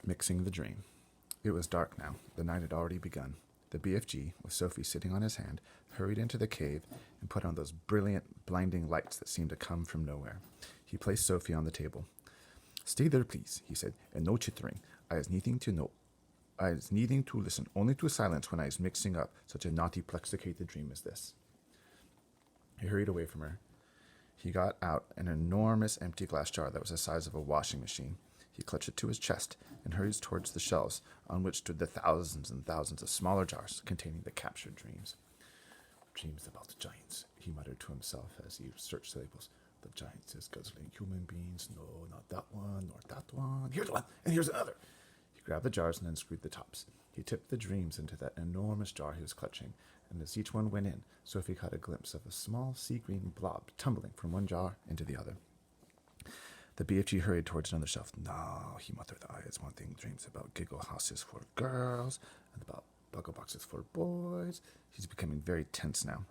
Mixing the dream. It was dark now. The night had already begun. The BFG, with Sophie sitting on his hand, hurried into the cave and put on those brilliant, blinding lights that seemed to come from nowhere. He placed Sophie on the table. "Stay there, please," he said, "and no chittering. I is needing to listen only to silence when I is mixing up such a naughty, plexicated dream as this." He hurried away from her. He got out an enormous empty glass jar that was the size of a washing machine. He clutched it to his chest and hurried towards the shelves on which stood the thousands and thousands of smaller jars containing the captured dreams. "Dreams about the giants," he muttered to himself as he searched the labels. "The giants is guzzling human beings. No, not that one, nor that one. Here's one, and here's another." He grabbed the jars and unscrewed the tops. He tipped the dreams into that enormous jar he was clutching, and as each one went in, Sophie caught a glimpse of a small sea-green blob tumbling from one jar into the other. The BFG hurried towards another shelf. "No," he muttered, "I is wanting dreams about giggle houses for girls and about buggle boxes for boys." He's becoming very tense now.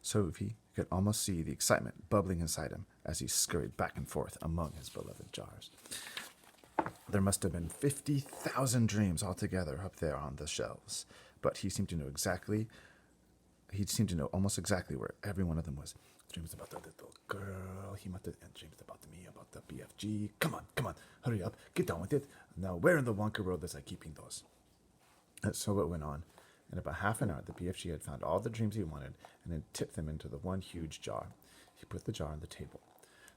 Sophie could almost see the excitement bubbling inside him as he scurried back and forth among his beloved jars. There must have been 50,000 dreams altogether up there on the shelves, but he seemed to know almost exactly where every one of them was. "Dreams about the little girl," he muttered, "and dreams about me, about the BFG. Come on, hurry up, get down with it. Now, where in the Wonka world is I keeping those?" And so it went on. In about half an hour, the BFG had found all the dreams he wanted and had tipped them into the one huge jar. He put the jar on the table.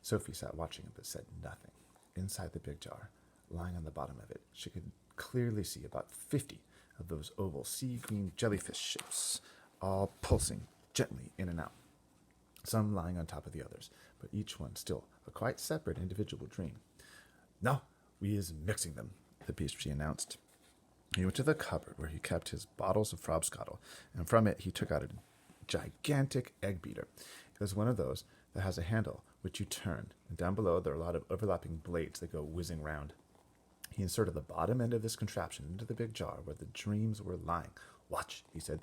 Sophie sat watching him but said nothing. Inside the big jar, lying on the bottom of it, she could clearly see about 50 of those oval sea-green jellyfish shapes, all pulsing gently in and out, some lying on top of the others, but each one still a quite separate individual dream. "Now, we is mixing them," the BFG announced. He went to the cupboard where he kept his bottles of Frobscottle, and from it he took out a gigantic egg beater. It was one of those that has a handle which you turn, and down below there are a lot of overlapping blades that go whizzing round. He inserted the bottom end of this contraption into the big jar where the dreams were lying. "Watch," he said.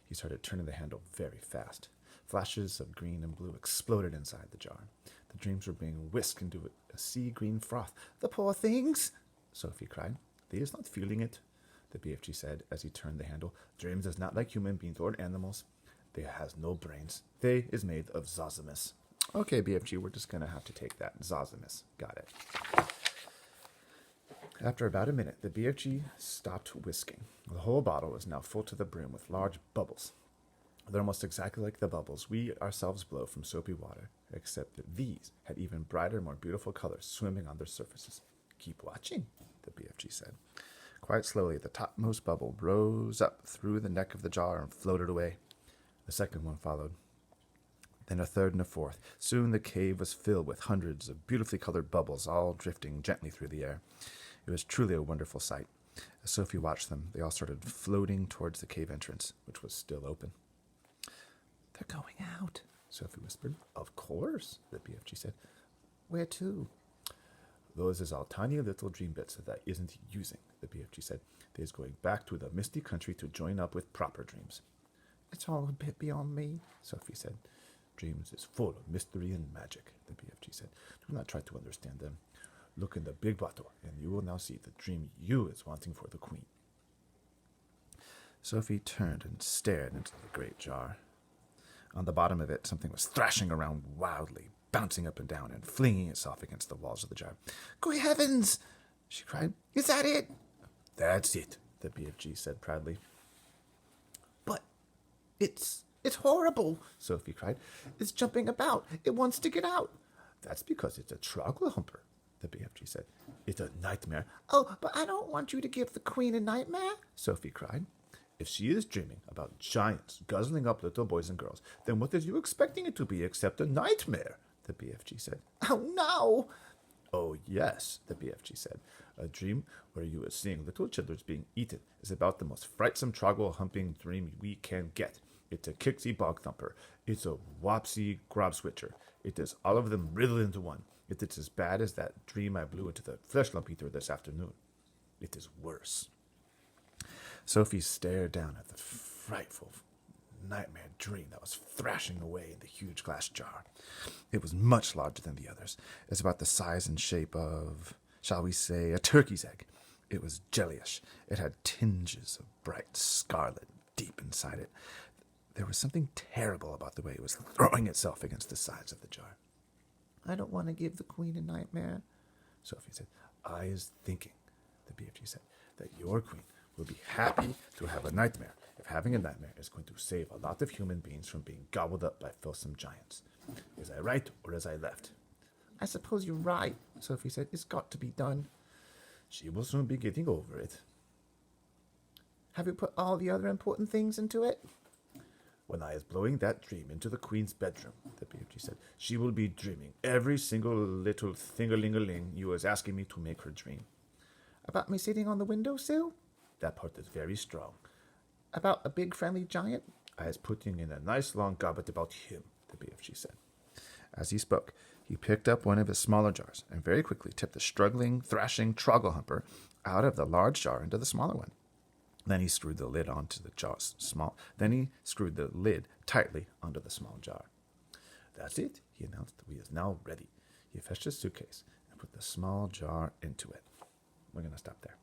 He started turning the handle very fast. Flashes of green and blue exploded inside the jar. The dreams were being whisked into a sea-green froth. "The poor things!" Sophie cried. "They is not feeling it," the BFG said as he turned the handle. "Dreams is not like human beings or animals. They has no brains. They is made of zosimus." "Okay, BFG, we're just going to have to take that. Zosimus. Got it." After about a minute, the BFG stopped whisking. The whole bottle was now full to the brim with large bubbles. They're almost exactly like the bubbles we ourselves blow from soapy water, except that these had even brighter, more beautiful colors swimming on their surfaces. "Keep watching," the BFG said. Quite slowly, the topmost bubble rose up through the neck of the jar and floated away. The second one followed. Then a third and a fourth. Soon the cave was filled with hundreds of beautifully colored bubbles, all drifting gently through the air. It was truly a wonderful sight. As Sophie watched them, they all started floating towards the cave entrance, which was still open. "They're going out," Sophie whispered. "Of course," the BFG said. "Where to?" "Those is all tiny little dream bits that isn't using," the BFG said. "They is going back to the misty country to join up with proper dreams." "It's all a bit beyond me," Sophie said. "Dreams is full of mystery and magic," the BFG said. "Do not try to understand them. Look in the big bottle, and you will now see the dream you is wanting for the queen." Sophie turned and stared into the great jar. On the bottom of it, something was thrashing around wildly, bouncing up and down and flinging itself against the walls of the jar. "Good heavens!" she cried. "Is that it?" "That's it," the BFG said proudly. "But it's horrible," Sophie cried. "It's jumping about. It wants to get out." "That's because it's a troggle humper," the BFG said. "It's a nightmare." "Oh, but I don't want you to give the queen a nightmare," Sophie cried. "If she is dreaming about giants guzzling up little boys and girls, then what is you expecting it to be except a nightmare?" the BFG said. "Oh, no!" "Oh, yes," the BFG said. "A dream where you are seeing little children being eaten is about the most frightsome troggle-humping dream we can get. It's a kicksy bog thumper. It's a wopsy grob switcher. It is all of them riddled into one. It is as bad as that dream I blew into the flesh lump eater this afternoon. It is worse." Sophie stared down at the frightful nightmare dream that was thrashing away in the huge glass jar. It was much larger than the others. It was about the size and shape of, shall we say, a turkey's egg. It was jellyish. It had tinges of bright scarlet deep inside it. There was something terrible about the way it was throwing itself against the sides of the jar. I don't want to give the queen a nightmare, Sophie said. I is thinking, the BFG said, that your queen will be happy to have a nightmare if having a nightmare is going to save a lot of human beings from being gobbled up by fearsome giants. Is I right or is I left? I suppose you're right, Sophie said. It's got to be done. She will soon be getting over it. Have you put all the other important things into it? When I is blowing that dream into the queen's bedroom, the BFG said, she will be dreaming every single little thing-a-ling-a-ling you was asking me to make her dream. About me sitting on the windowsill? That part is very strong. About a big friendly giant? I is putting in a nice long goblet about him, the BFG said. As he spoke, he picked up one of his smaller jars and very quickly tipped the struggling, thrashing Trogglehumper out of the large jar into the smaller one. Then he screwed the lid onto the jar Then he screwed the lid tightly onto the small jar. That's it, he announced. We is now ready. He fetched his suitcase and put the small jar into it. We're going to stop there.